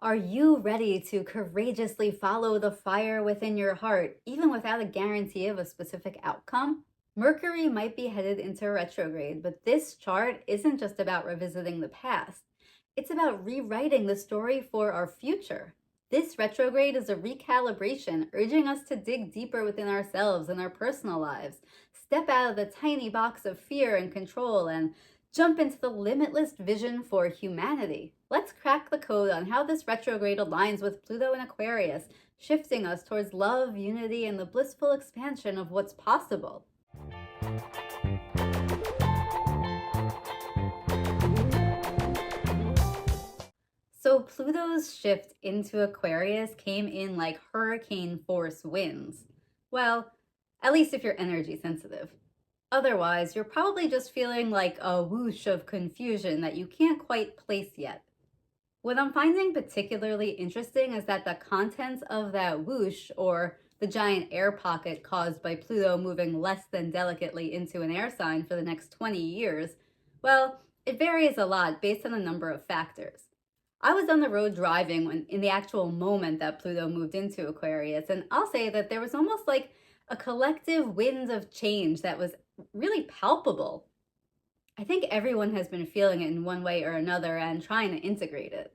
Are you ready to courageously follow the fire within your heart, even without a guarantee of a specific outcome? Mercury might be headed into retrograde, but this chart isn't just about revisiting the past. It's about rewriting the story for our future. This retrograde is a recalibration, urging us to dig deeper within ourselves and our personal lives, step out of the tiny box of fear and control, and jump into the limitless vision for humanity. Let's crack the code on how this retrograde aligns with Pluto in Aquarius, shifting us towards love, unity, and the blissful expansion of what's possible. So Pluto's shift into Aquarius came in like hurricane force winds. Well, at least if you're energy sensitive. Otherwise, you're probably just feeling like a whoosh of confusion that you can't quite place yet. What I'm finding particularly interesting is that the contents of that whoosh, or the giant air pocket caused by Pluto moving less than delicately into an air sign for the next 20 years, well, it varies a lot based on a number of factors. I was on the road driving when, in the actual moment that Pluto moved into Aquarius, and I'll say that there was almost like a collective wind of change that was really palpable. I think everyone has been feeling it in one way or another and trying to integrate it.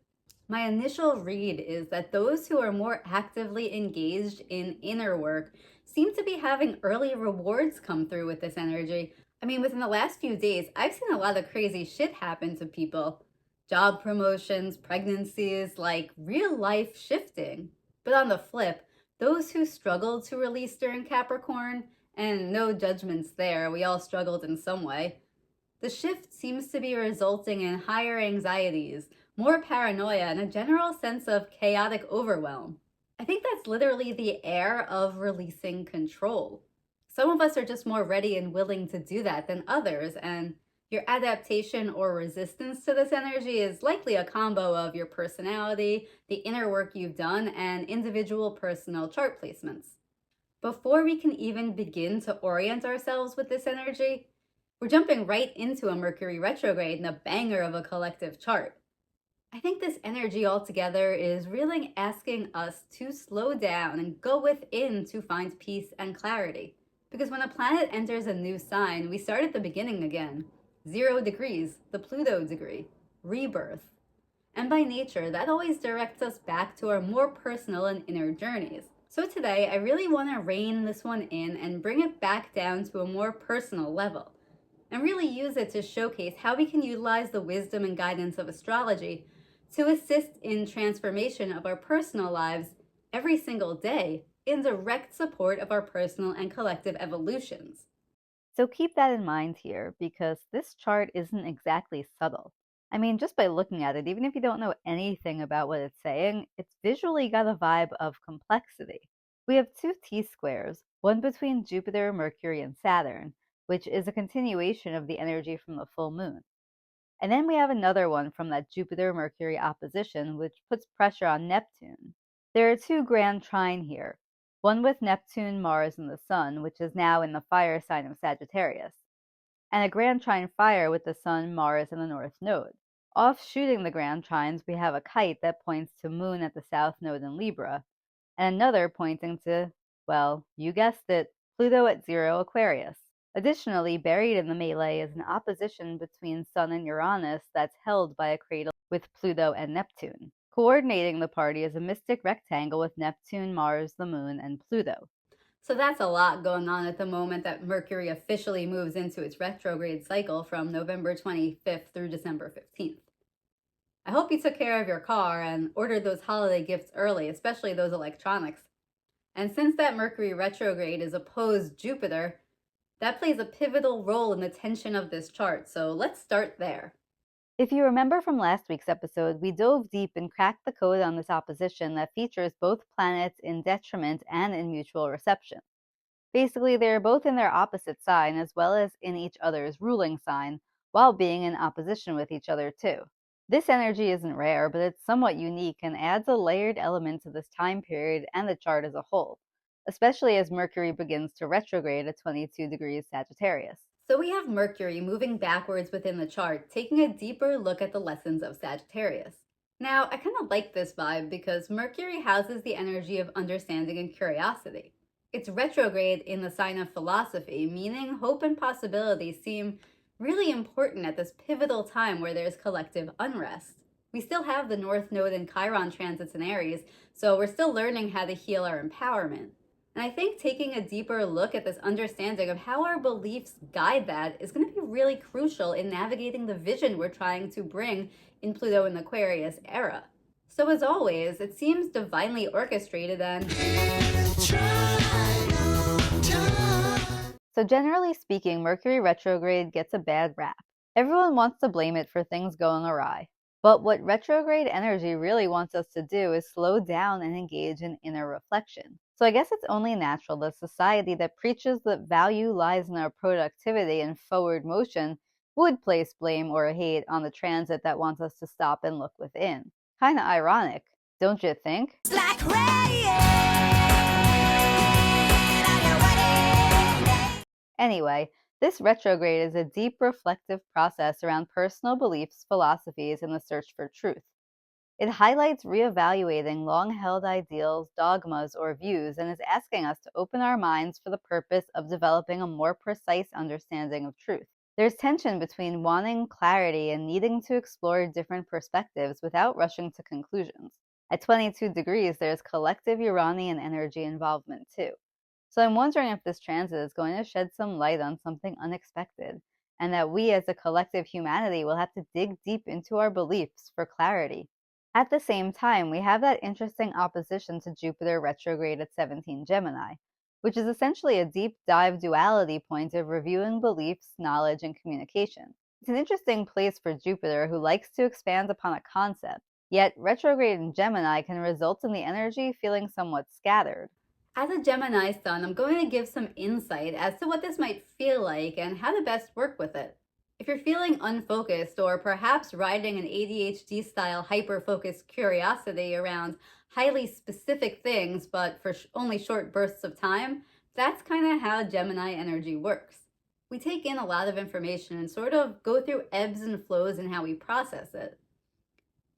My initial read is that those who are more actively engaged in inner work seem to be having early rewards come through with this energy. I mean, within the last few days, I've seen a lot of crazy shit happen to people. Job promotions, pregnancies, like real life shifting. But on the flip, those who struggled to release during Capricorn, and no judgments there, we all struggled in some way, the shift seems to be resulting in higher anxieties, more paranoia, and a general sense of chaotic overwhelm. I think that's literally the air of releasing control. Some of us are just more ready and willing to do that than others, and your adaptation or resistance to this energy is likely a combo of your personality, the inner work you've done, and individual personal chart placements. Before we can even begin to orient ourselves with this energy, we're jumping right into a Mercury retrograde and a banger of a collective chart. I think this energy altogether is really asking us to slow down and go within to find peace and clarity. Because when a planet enters a new sign, we start at the beginning again. 0 degrees, the Pluto degree, rebirth. And by nature, that always directs us back to our more personal and inner journeys. So today, I really want to rein this one in and bring it back down to a more personal level, and really use it to showcase how we can utilize the wisdom and guidance of astrology to assist in transformation of our personal lives every single day in direct support of our personal and collective evolutions. So keep that in mind here because this chart isn't exactly subtle. I mean, just by looking at it, even if you don't know anything about what it's saying, it's visually got a vibe of complexity. We have two T-squares, one between Jupiter, Mercury, and Saturn, which is a continuation of the energy from the full moon. And then we have another one from that Jupiter-Mercury opposition, which puts pressure on Neptune. There are two grand trine here, one with Neptune, Mars, and the Sun, which is now in the fire sign of Sagittarius, and a grand trine fire with the Sun, Mars, and the North Node. Offshooting the grand trines, we have a kite that points to Moon at the South Node in Libra, and another pointing to, well, you guessed it, Pluto at 0 Aquarius. Additionally, buried in the melee is an opposition between Sun and Uranus that's held by a cradle with Pluto and Neptune. Coordinating the party is a mystic rectangle with Neptune, Mars, the Moon, and Pluto. So that's a lot going on at the moment that Mercury officially moves into its retrograde cycle from November 25th through December 15th. I hope you took care of your car and ordered those holiday gifts early, especially those electronics. And since that Mercury retrograde is opposed Jupiter, that plays a pivotal role in the tension of this chart, so let's start there. If you remember from last week's episode, we dove deep and cracked the code on this opposition that features both planets in detriment and in mutual reception. Basically, they're both in their opposite sign as well as in each other's ruling sign, while being in opposition with each other too. This energy isn't rare, but it's somewhat unique and adds a layered element to this time period and the chart as a whole, especially as Mercury begins to retrograde at 22 degrees Sagittarius. So we have Mercury moving backwards within the chart, taking a deeper look at the lessons of Sagittarius. Now, I kind of like this vibe because Mercury houses the energy of understanding and curiosity. It's retrograde in the sign of philosophy, meaning hope and possibility seem really important at this pivotal time where there's collective unrest. We still have the North Node and Chiron transits in Aries, so we're still learning how to heal our empowerment. And I think taking a deeper look at this understanding of how our beliefs guide that is going to be really crucial in navigating the vision we're trying to bring in Pluto in Aquarius era. So, as always, it seems divinely orchestrated and So, generally speaking, Mercury retrograde gets a bad rap. Everyone wants to blame it for things going awry. But what retrograde energy really wants us to do is slow down and engage in inner reflection. So, I guess it's only natural that society that preaches that value lies in our productivity and forward motion would place blame or hate on the transit that wants us to stop and look within. Kinda ironic, don't you think? It's like rain. Anyway, this retrograde is a deep reflective process around personal beliefs, philosophies, and the search for truth. It highlights reevaluating long held ideals, dogmas, or views, and is asking us to open our minds for the purpose of developing a more precise understanding of truth. There's tension between wanting clarity and needing to explore different perspectives without rushing to conclusions. At 22 degrees, there's collective Uranian energy involvement too. So I'm wondering if this transit is going to shed some light on something unexpected, and that we as a collective humanity will have to dig deep into our beliefs for clarity. At the same time, we have that interesting opposition to Jupiter retrograde at 17 Gemini, which is essentially a deep dive duality point of reviewing beliefs, knowledge, and communication. It's an interesting place for Jupiter, who likes to expand upon a concept, yet retrograde in Gemini can result in the energy feeling somewhat scattered. as a Gemini sun, I'm going to give some insight as to what this might feel like and how to best work with it. If you're feeling unfocused or perhaps riding an ADHD style hyper focused curiosity around highly specific things but for only short bursts of time, that's kind of how Gemini energy works. We take in a lot of information and sort of go through ebbs and flows in how we process it.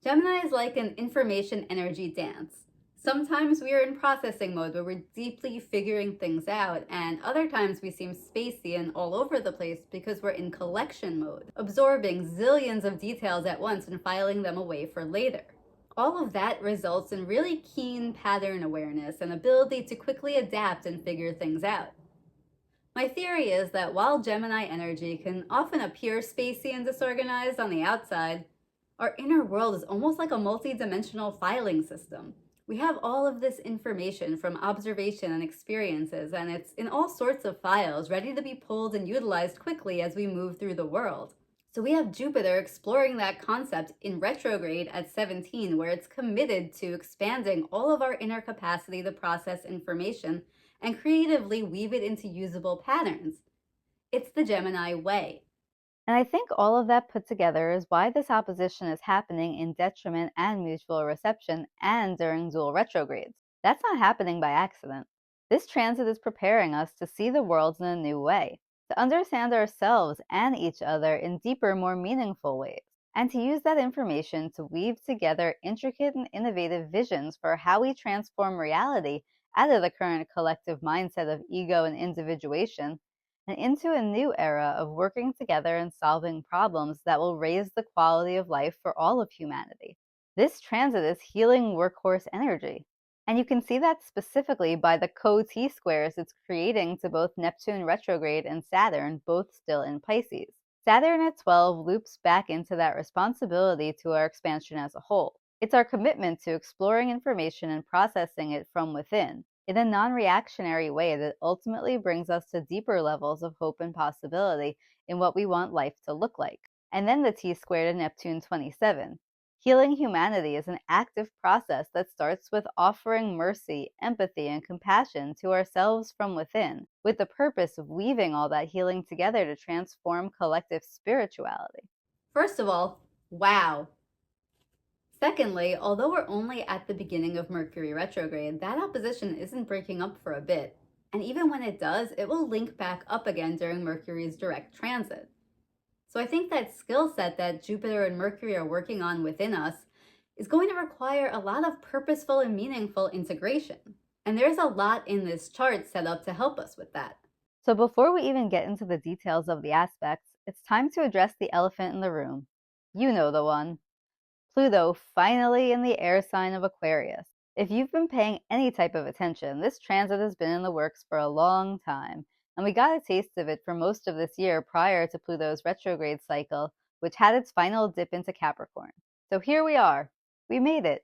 Gemini is like an information energy dance. Sometimes we are in processing mode where we're deeply figuring things out, and other times we seem spacey and all over the place because we're in collection mode, absorbing zillions of details at once and filing them away for later. All of that results in really keen pattern awareness and ability to quickly adapt and figure things out. My theory is that while Gemini energy can often appear spacey and disorganized on the outside, our inner world is almost like a multi-dimensional filing system. We have all of this information from observation and experiences, and it's in all sorts of files ready to be pulled and utilized quickly as we move through the world. So we have Jupiter exploring that concept in retrograde at 17, where it's committed to expanding all of our inner capacity to process information and creatively weave it into usable patterns. It's the Gemini way. And I think all of that put together is why this opposition is happening in detriment and mutual reception and during dual retrogrades. That's not happening by accident. This transit is preparing us to see the world in a new way, to understand ourselves and each other in deeper, more meaningful ways, and to use that information to weave together intricate and innovative visions for how we transform reality out of the current collective mindset of ego and individuation and into a new era of working together and solving problems that will raise the quality of life for all of humanity. This transit is healing workhorse energy. And you can see that specifically by the co-T squares it's creating to both Neptune retrograde and Saturn, both still in Pisces. Saturn at 12 loops back into that responsibility to our expansion as a whole. It's our commitment to exploring information and processing it from within, in a non-reactionary way that ultimately brings us to deeper levels of hope and possibility in what we want life to look like. And then the T squared in Neptune 27. Healing humanity is an active process that starts with offering mercy, empathy, and compassion to ourselves from within, with the purpose of weaving all that healing together to transform collective spirituality. First of all, wow. Secondly, although we're only at the beginning of Mercury retrograde, that opposition isn't breaking up for a bit. And even when it does, it will link back up again during Mercury's direct transit. So I think that skill set that Jupiter and Mercury are working on within us is going to require a lot of purposeful and meaningful integration. And there's a lot in this chart set up to help us with that. So before we even get into the details of the aspects, it's time to address the elephant in the room. You know the one. Pluto finally in the air sign of Aquarius. If you've been paying any type of attention, this transit has been in the works for a long time, and we got a taste of it for most of this year prior to Pluto's retrograde cycle, which had its final dip into Capricorn. So here we are. We made it.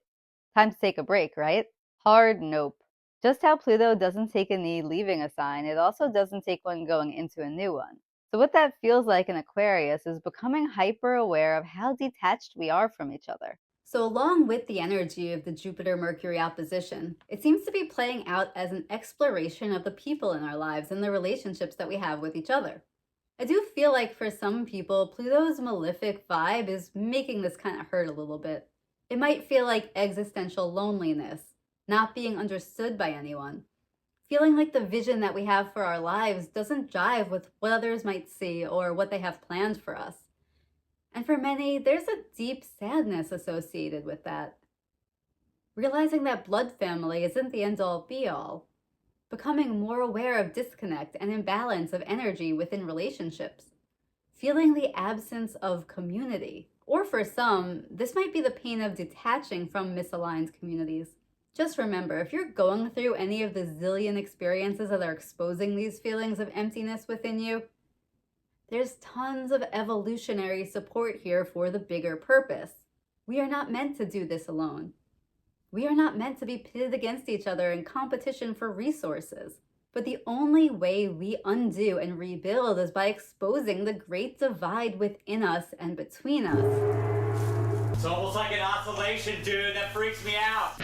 Time to take a break, right? Hard nope. Just how Pluto doesn't take a knee leaving a sign, it also doesn't take one going into a new one. So what that feels like in Aquarius is becoming hyper aware of how detached we are from each other. So, along with the energy of the Jupiter Mercury opposition, it seems to be playing out as an exploration of the people in our lives and the relationships that we have with each other. I do feel like for some people, Pluto's malefic vibe is making this kind of hurt a little bit. It might feel like existential loneliness, not being understood by anyone, feeling like the vision that we have for our lives doesn't jive with what others might see or what they have planned for us. And for many, there's a deep sadness associated with that. Realizing that blood family isn't the end all be all. Becoming more aware of disconnect and imbalance of energy within relationships. Feeling the absence of community. Or for some, this might be the pain of detaching from misaligned communities. Just remember, if you're going through any of the zillion experiences that are exposing these feelings of emptiness within you, there's tons of evolutionary support here for the bigger purpose. We are not meant to do this alone. We are not meant to be pitted against each other in competition for resources. But the only way we undo and rebuild is by exposing the great divide within us and between us. It's almost like an oscillation, dude. That freaks me out.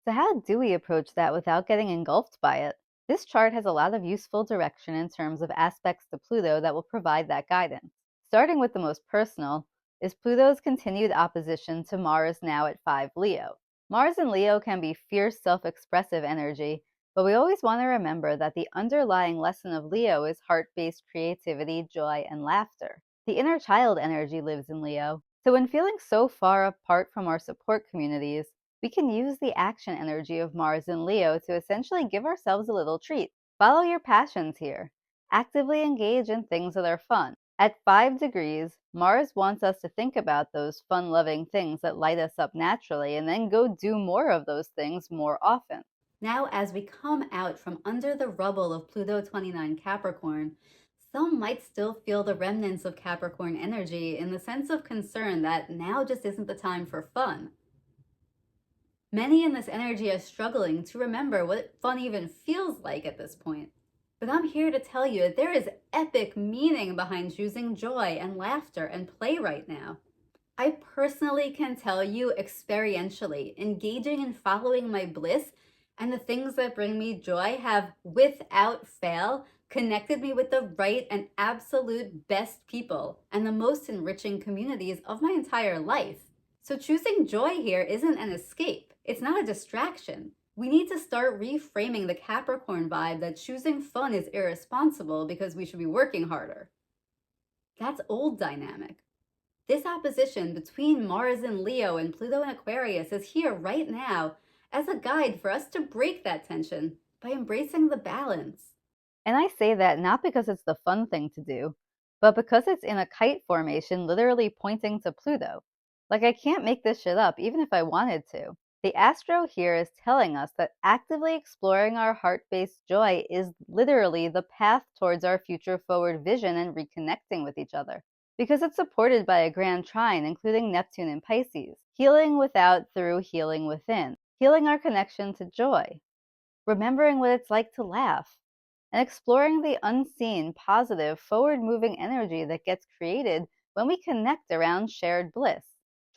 So how do we approach that without getting engulfed by it? This chart has a lot of useful direction in terms of aspects to Pluto that will provide that guidance. Starting with the most personal is Pluto's continued opposition to Mars now at 5 Leo. Mars in Leo can be fierce, self-expressive energy, but we always want to remember that the underlying lesson of Leo is heart-based creativity, joy, and laughter. The inner child energy lives in Leo. So when feeling so far apart from our support communities, we can use the action energy of Mars in Leo to essentially give ourselves a little treat. Follow your passions here. Actively engage in things that are fun. At 5 degrees, Mars wants us to think about those fun-loving things that light us up naturally and then go do more of those things more often. Now, as we come out from under the rubble of Pluto 29 Capricorn, some might still feel the remnants of Capricorn energy in the sense of concern that now just isn't the time for fun. Many in this energy are struggling to remember what fun even feels like at this point. But I'm here to tell you that there is epic meaning behind choosing joy and laughter and play right now. I personally can tell you experientially, engaging and following my bliss and the things that bring me joy have, without fail, connected me with the right and absolute best people and the most enriching communities of my entire life. So choosing joy here isn't an escape. It's not a distraction. We need to start reframing the Capricorn vibe that choosing fun is irresponsible because we should be working harder. That's old dynamic. This opposition between Mars in Leo and Pluto in Aquarius is here right now as a guide for us to break that tension by embracing the balance. And I say that not because it's the fun thing to do, but because it's in a kite formation literally pointing to Pluto. Like, I can't make this shit up, even if I wanted to. The astro here is telling us that actively exploring our heart-based joy is literally the path towards our future forward vision and reconnecting with each other. Because it's supported by a grand trine, including Neptune and Pisces. Healing without through healing within. Healing our connection to joy. Remembering what it's like to laugh. And exploring the unseen, positive, forward-moving energy that gets created when we connect around shared bliss.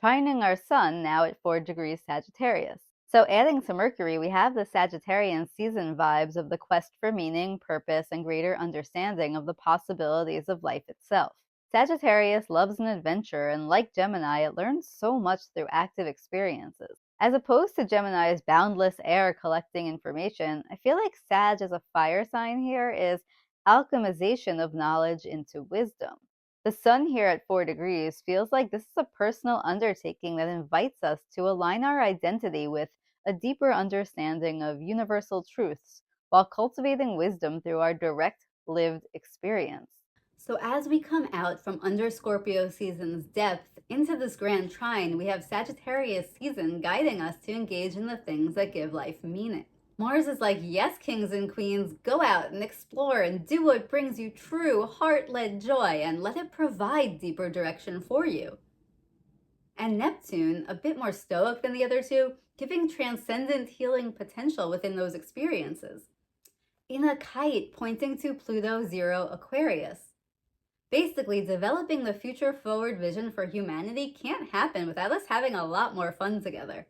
Trining our sun now at 4 degrees Sagittarius. So adding to Mercury, we have the Sagittarian season vibes of the quest for meaning, purpose, and greater understanding of the possibilities of life itself. Sagittarius loves an adventure, and like Gemini, it learns so much through active experiences. As opposed to Gemini's boundless air collecting information, I feel like Sag as a fire sign here is alchemization of knowledge into wisdom. The sun here at 4 degrees feels like this is a personal undertaking that invites us to align our identity with a deeper understanding of universal truths while cultivating wisdom through our direct lived experience. So as we come out from under Scorpio season's depth into this grand trine, we have Sagittarius season guiding us to engage in the things that give life meaning. Mars is like, yes, kings and queens, go out and explore and do what brings you true heart-led joy and let it provide deeper direction for you. And Neptune, a bit more stoic than the other two, giving transcendent healing potential within those experiences. In a kite, pointing to Pluto 0 Aquarius. Basically, developing the future forward vision for humanity can't happen without us having a lot more fun together.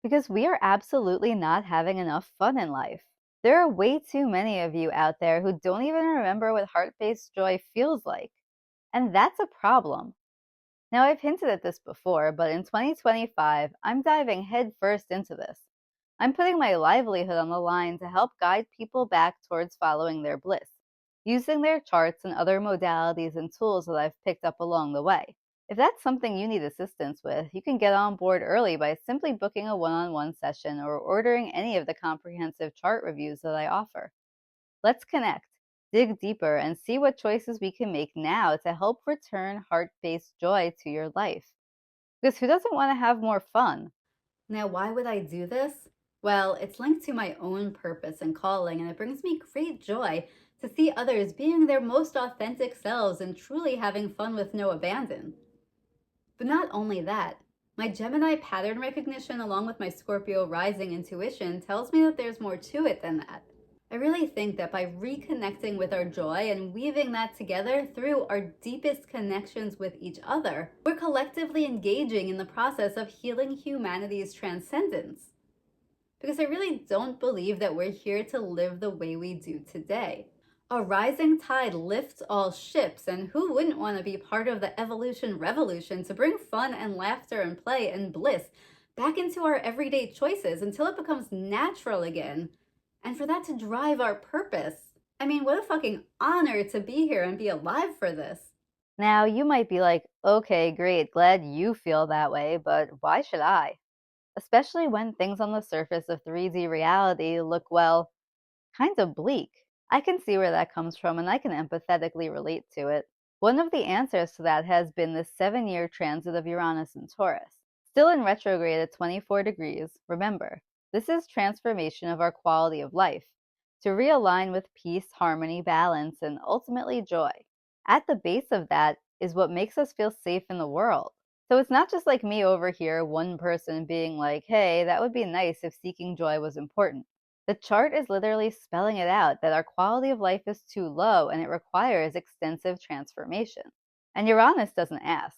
Because we are absolutely not having enough fun in life. There are way too many of you out there who don't even remember what heart-based joy feels like. And that's a problem. Now, I've hinted at this before, but in 2025, I'm diving headfirst into this. I'm putting my livelihood on the line to help guide people back towards following their bliss, using their charts and other modalities and tools that I've picked up along the way. If that's something you need assistance with, you can get on board early by simply booking a one-on-one session or ordering any of the comprehensive chart reviews that I offer. Let's connect, dig deeper, and see what choices we can make now to help return heart-based joy to your life. Because who doesn't want to have more fun? Now, why would I do this? Well, it's linked to my own purpose and calling, and it brings me great joy to see others being their most authentic selves and truly having fun with no abandon. But not only that, my Gemini pattern recognition along with my Scorpio rising intuition tells me that there's more to it than that. I really think that by reconnecting with our joy and weaving that together through our deepest connections with each other, we're collectively engaging in the process of healing humanity's transcendence. Because I really don't believe that we're here to live the way we do today. A rising tide lifts all ships, and who wouldn't want to be part of the evolution revolution to bring fun and laughter and play and bliss back into our everyday choices until it becomes natural again, and for that to drive our purpose. I mean, what a fucking honor to be here and be alive for this. Now, you might be like, okay, great, glad you feel that way, but why should I? Especially when things on the surface of 3D reality look, well, kind of bleak. I can see where that comes from and I can empathetically relate to it. One of the answers to that has been the 7-year transit of Uranus in Taurus. Still in retrograde at 24 degrees, remember, this is transformation of our quality of life, to realign with peace, harmony, balance, and ultimately joy. At the base of that is what makes us feel safe in the world. So it's not just like me over here, one person being like, hey, that would be nice if seeking joy was important. The chart is literally spelling it out that our quality of life is too low and it requires extensive transformation. And Uranus doesn't ask.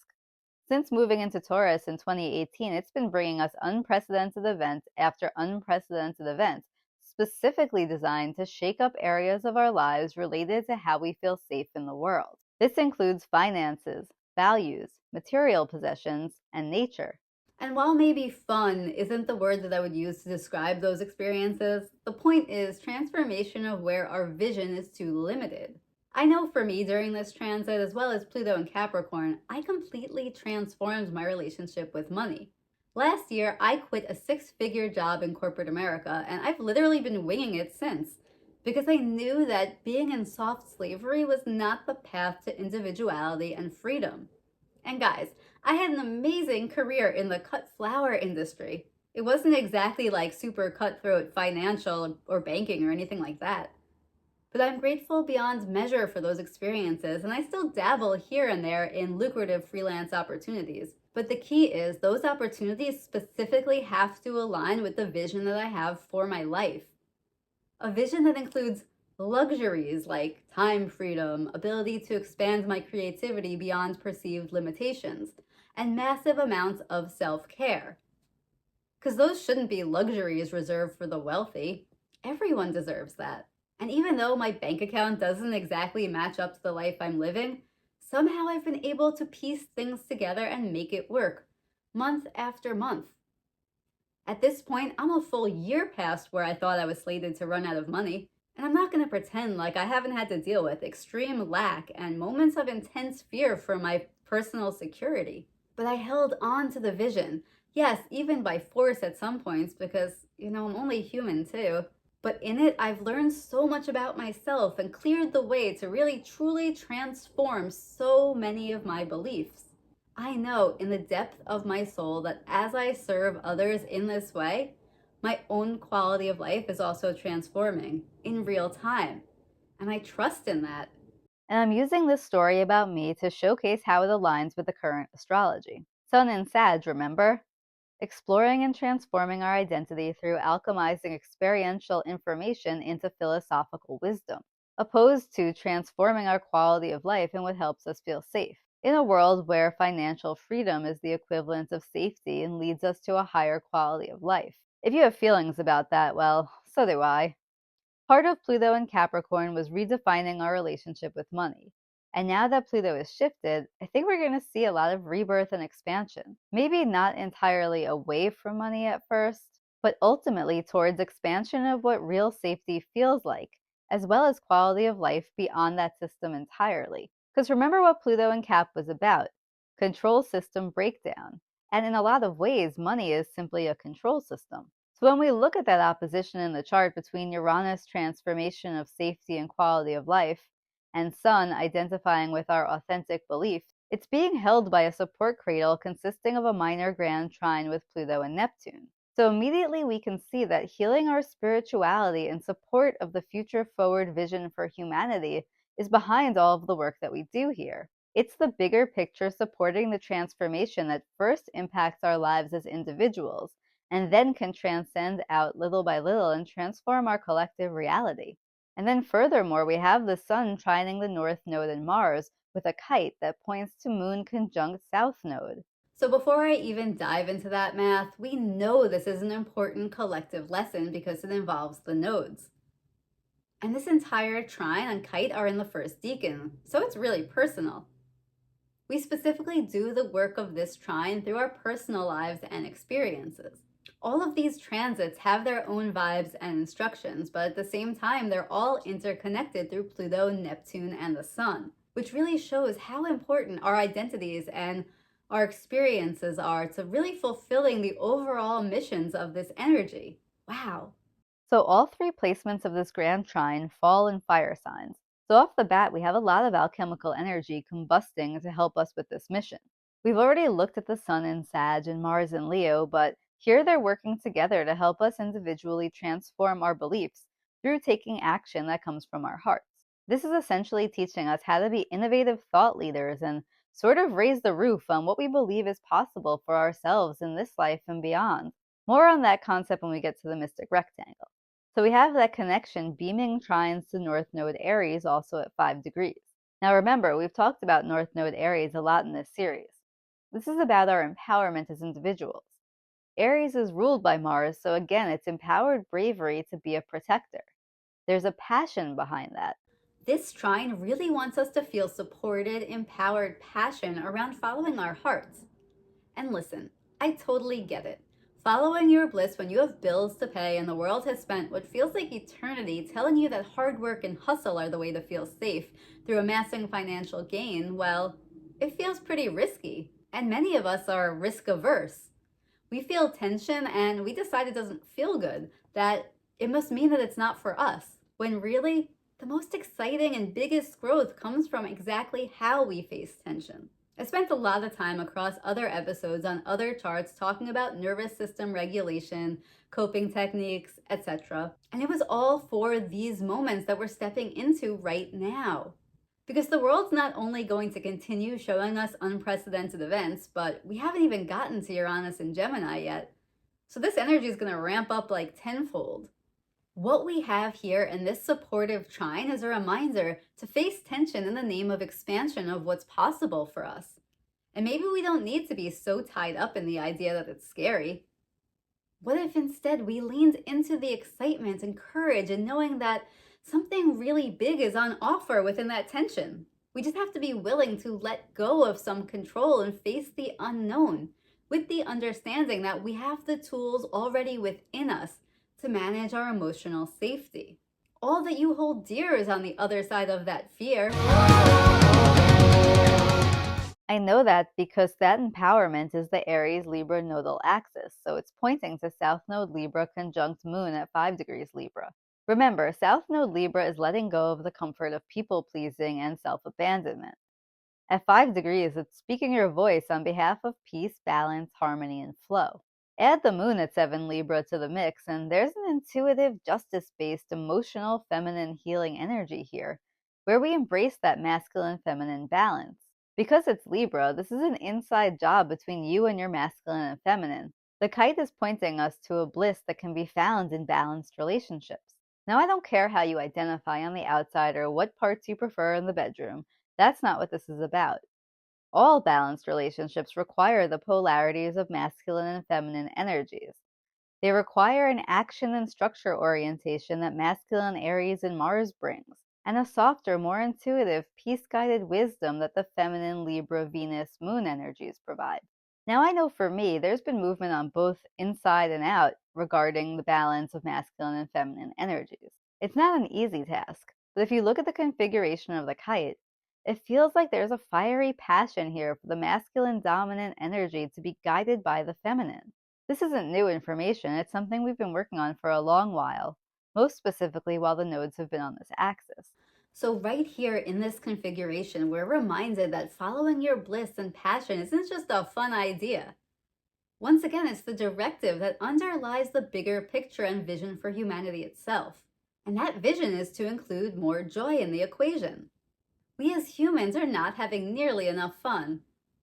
Since moving into Taurus in 2018, it's been bringing us unprecedented event after unprecedented event, specifically designed to shake up areas of our lives related to how we feel safe in the world. This includes finances, values, material possessions, and nature. And while maybe fun isn't the word that I would use to describe those experiences, the point is transformation of where our vision is too limited. I know for me during this transit, as well as Pluto in Capricorn, I completely transformed my relationship with money. Last year, I quit a 6-figure job in corporate America, and I've literally been winging it since, because I knew that being in soft slavery was not the path to individuality and freedom. And guys, I had an amazing career in the cut flower industry. It wasn't exactly like super cutthroat financial or banking or anything like that. But I'm grateful beyond measure for those experiences, and I still dabble here and there in lucrative freelance opportunities. But the key is those opportunities specifically have to align with the vision that I have for my life. A vision that includes luxuries like time freedom, ability to expand my creativity beyond perceived limitations, and massive amounts of self-care. Because those shouldn't be luxuries reserved for the wealthy. Everyone deserves that. And even though my bank account doesn't exactly match up to the life I'm living, somehow I've been able to piece things together and make it work, month after month. At this point, I'm a full year past where I thought I was slated to run out of money. And I'm not going to pretend like I haven't had to deal with extreme lack and moments of intense fear for my personal security. But I held on to the vision. Yes, even by force at some points because, I'm only human too. But in it, I've learned so much about myself and cleared the way to really truly transform so many of my beliefs. I know in the depth of my soul that as I serve others in this way, my own quality of life is also transforming in real time. And I trust in that. And I'm using this story about me to showcase how it aligns with the current astrology. Sun in Sag, remember? Exploring and transforming our identity through alchemizing experiential information into philosophical wisdom, opposed to transforming our quality of life in what helps us feel safe. In a world where financial freedom is the equivalent of safety and leads us to a higher quality of life. If you have feelings about that, well, so do I. Part of Pluto in Capricorn was redefining our relationship with money. And now that Pluto is shifted, I think we're going to see a lot of rebirth and expansion. Maybe not entirely away from money at first, but ultimately towards expansion of what real safety feels like, as well as quality of life beyond that system entirely. Because remember what Pluto in Cap was about: control system breakdown. And in a lot of ways, money is simply a control system. So when we look at that opposition in the chart between Uranus' transformation of safety and quality of life, and Sun identifying with our authentic beliefs, it's being held by a support cradle consisting of a minor grand trine with Pluto and Neptune. So immediately we can see that healing our spirituality in support of the future forward vision for humanity is behind all of the work that we do here. It's the bigger picture supporting the transformation that first impacts our lives as individuals, and then can transcend out little by little and transform our collective reality. And then furthermore, we have the Sun trining the North Node in Mars with a kite that points to Moon conjunct South Node. So before I even dive into that math, we know this is an important collective lesson because it involves the nodes. And this entire trine and kite are in the first decan, so it's really personal. We specifically do the work of this trine through our personal lives and experiences. All of these transits have their own vibes and instructions, but at the same time, they're all interconnected through Pluto, Neptune, and the Sun, which really shows how important our identities and our experiences are to really fulfilling the overall missions of this energy. Wow. So all three placements of this grand trine fall in fire signs. So off the bat, we have a lot of alchemical energy combusting to help us with this mission. We've already looked at the Sun in Sag and Mars in Leo, but here they're working together to help us individually transform our beliefs through taking action that comes from our hearts. This is essentially teaching us how to be innovative thought leaders and sort of raise the roof on what we believe is possible for ourselves in this life and beyond. More on that concept when we get to the mystic rectangle. So we have that connection beaming trines to North Node Aries also at 5 degrees. Now remember, we've talked about North Node Aries a lot in this series. This is about our empowerment as individuals. Aries is ruled by Mars, so again, it's empowered bravery to be a protector. There's a passion behind that. This trine really wants us to feel supported, empowered passion around following our hearts. And listen, I totally get it. Following your bliss when you have bills to pay and the world has spent what feels like eternity telling you that hard work and hustle are the way to feel safe through amassing financial gain, well, it feels pretty risky. And many of us are risk averse. We feel tension and we decide it doesn't feel good, that it must mean that it's not for us, when really, the most exciting and biggest growth comes from exactly how we face tension. I spent a lot of time across other episodes on other charts talking about nervous system regulation, coping techniques, etc. And it was all for these moments that we're stepping into right now. Because the world's not only going to continue showing us unprecedented events, but we haven't even gotten to Uranus and Gemini yet. So this energy is going to ramp up like tenfold. What we have here in this supportive trine is a reminder to face tension in the name of expansion of what's possible for us. And maybe we don't need to be so tied up in the idea that it's scary. What if instead we leaned into the excitement and courage and knowing that something really big is on offer within that tension? We just have to be willing to let go of some control and face the unknown with the understanding that we have the tools already within us to manage our emotional safety. All that you hold dear is on the other side of that fear. I know that because that empowerment is the Aries Libra nodal axis, so it's pointing to South Node Libra conjunct Moon at 5 degrees Libra. Remember, South Node Libra is letting go of the comfort of people pleasing and self abandonment. At 5 degrees, it's speaking your voice on behalf of peace, balance, harmony, and flow. Add the Moon at 7 Libra to the mix, and there's an intuitive, justice based, emotional, feminine healing energy here, where we embrace that masculine feminine balance. Because it's Libra, this is an inside job between you and your masculine and feminine. The kite is pointing us to a bliss that can be found in balanced relationships. Now, I don't care how you identify on the outside or what parts you prefer in the bedroom. That's not what this is about. All balanced relationships require the polarities of masculine and feminine energies. They require an action and structure orientation that masculine Aries and Mars brings, and a softer, more intuitive, peace-guided wisdom that the feminine Libra, Venus, Moon energies provide. Now, I know for me, there's been movement on both inside and out regarding the balance of masculine and feminine energies. It's not an easy task, but if you look at the configuration of the kite, it feels like there's a fiery passion here for the masculine dominant energy to be guided by the feminine. This isn't new information, it's something we've been working on for a long while, most specifically while the nodes have been on this axis. So right here in this configuration, we're reminded that following your bliss and passion isn't just a fun idea. Once again, it's the directive that underlies the bigger picture and vision for humanity itself. And that vision is to include more joy in the equation. We as humans are not having nearly enough fun.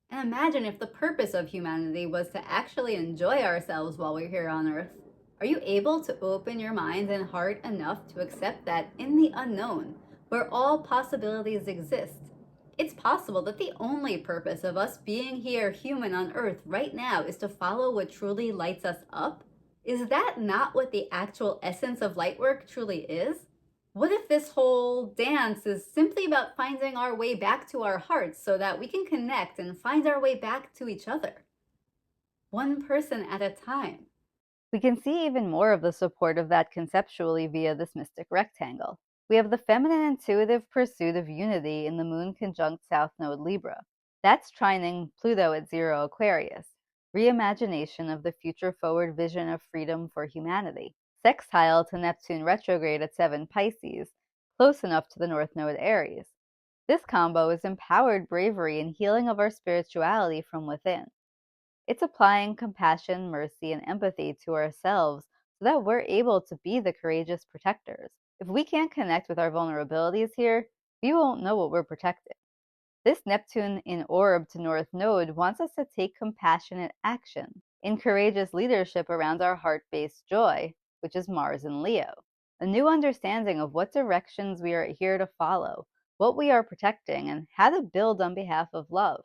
And imagine if the purpose of humanity was to actually enjoy ourselves while we're here on Earth. Are you able to open your mind and heart enough to accept that in the unknown, where all possibilities exist, it's possible that the only purpose of us being here human on Earth right now is to follow what truly lights us up? Is that not what the actual essence of light work truly is? What if this whole dance is simply about finding our way back to our hearts so that we can connect and find our way back to each other? One person at a time. We can see even more of the support of that conceptually via this mystic rectangle. We have the feminine intuitive pursuit of unity in the Moon conjunct South Node Libra. That's trining Pluto at 0 Aquarius, reimagination of the future forward vision of freedom for humanity. Sextile to Neptune retrograde at 7 Pisces, close enough to the North Node Aries. This combo is empowered bravery and healing of our spirituality from within. It's applying compassion, mercy, and empathy to ourselves so that we're able to be the courageous protectors. If we can't connect with our vulnerabilities here, we won't know what we're protecting. This Neptune in orb to North Node wants us to take compassionate action in courageous leadership around our heart-based joy, which is Mars and Leo. A new understanding of what directions we are here to follow, what we are protecting, and how to build on behalf of love.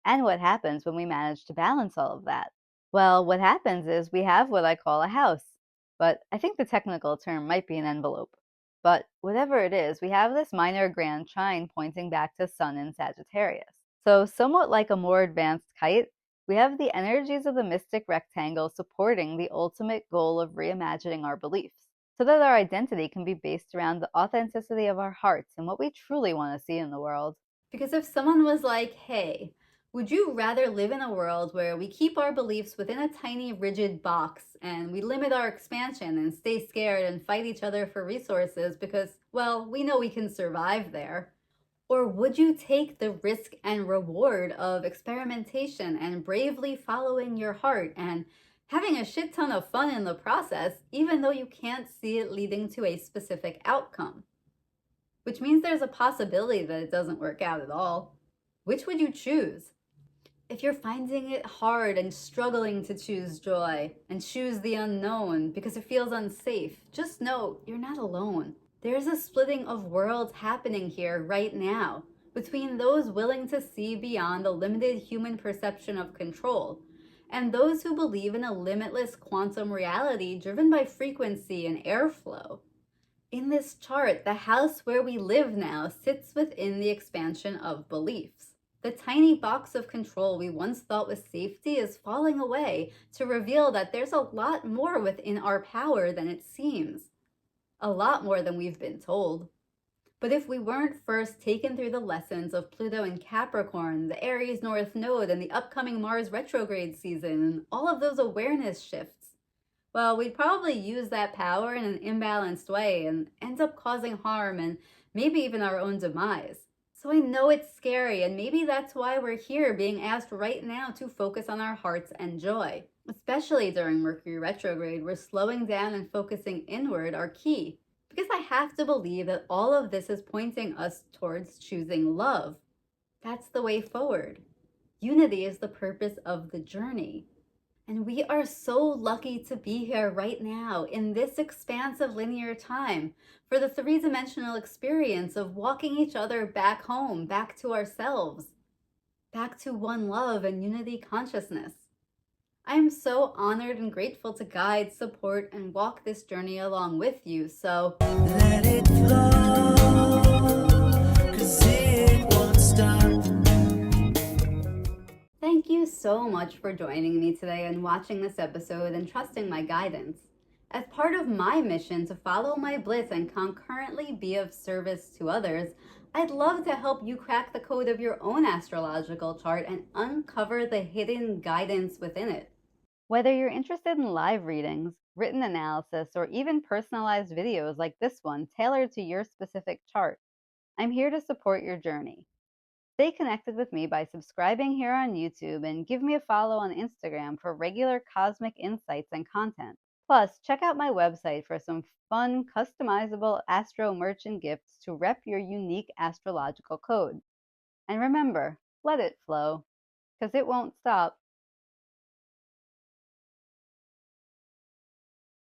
And what happens when we manage to balance all of that? Well, what happens is we have what I call a house, but I think the technical term might be an envelope. But whatever it is, we have this minor grand trine pointing back to Sun in Sagittarius. So somewhat like a more advanced kite, we have the energies of the mystic rectangle supporting the ultimate goal of reimagining our beliefs, so that our identity can be based around the authenticity of our hearts and what we truly want to see in the world. Because if someone was like, hey, would you rather live in a world where we keep our beliefs within a tiny rigid box and we limit our expansion and stay scared and fight each other for resources because, well, we know we can survive there? Or would you take the risk and reward of experimentation and bravely following your heart and having a shit ton of fun in the process, even though you can't see it leading to a specific outcome? Which means there's a possibility that it doesn't work out at all. Which would you choose? If you're finding it hard and struggling to choose joy and choose the unknown because it feels unsafe, just know you're not alone. There's a splitting of worlds happening here right now between those willing to see beyond the limited human perception of control and those who believe in a limitless quantum reality driven by frequency and airflow. In this chart, the house where we live now sits within the expansion of beliefs. The tiny box of control we once thought was safety is falling away to reveal that there's a lot more within our power than it seems. a lot more than we've been told. But if we weren't first taken through the lessons of Pluto in Capricorn, the Aries North Node, and the upcoming Mars retrograde season, and all of those awareness shifts, well, we'd probably use that power in an imbalanced way and end up causing harm and maybe even our own demise. So I know it's scary, and maybe that's why we're here being asked right now to focus on our hearts and joy. Especially during Mercury retrograde, where slowing down and focusing inward are key. Because I have to believe that all of this is pointing us towards choosing love. That's the way forward. Unity is the purpose of the journey. And we are so lucky to be here right now in this expansive linear time for the three-dimensional experience of walking each other back home, back to ourselves, back to one love and unity consciousness. I am so honored and grateful to guide, support, and walk this journey along with you. So let it flow, 'cause it won't stop. Thank you so much for joining me today and watching this episode and trusting my guidance. As part of my mission to follow my bliss and concurrently be of service to others, I'd love to help you crack the code of your own astrological chart and uncover the hidden guidance within it. Whether you're interested in live readings, written analysis, or even personalized videos like this one tailored to your specific chart, I'm here to support your journey. Stay connected with me by subscribing here on YouTube and give me a follow on Instagram for regular cosmic insights and content. Plus, check out my website for some fun, customizable astro merch and gifts to rep your unique astrological code. And remember, let it flow, because it won't stop.